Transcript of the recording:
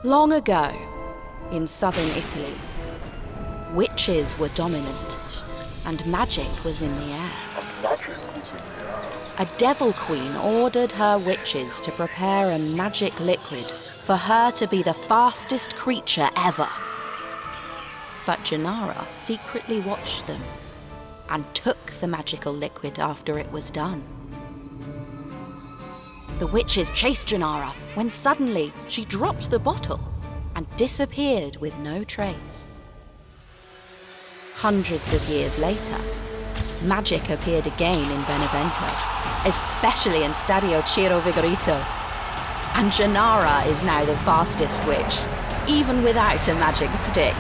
Long ago, in southern Italy, witches were dominant, and magic was in the air. A devil queen ordered her witches to prepare a magic liquid for her to be the fastest creature ever. But Gennara secretly watched them and took the magical liquid after it was done. The witches chased Gennara when suddenly she dropped the bottle and disappeared with no trace. Hundreds of years later, magic appeared again in Benevento, especially in Stadio Ciro Vigorito. And Gennara is now the fastest witch, even without a magic stick.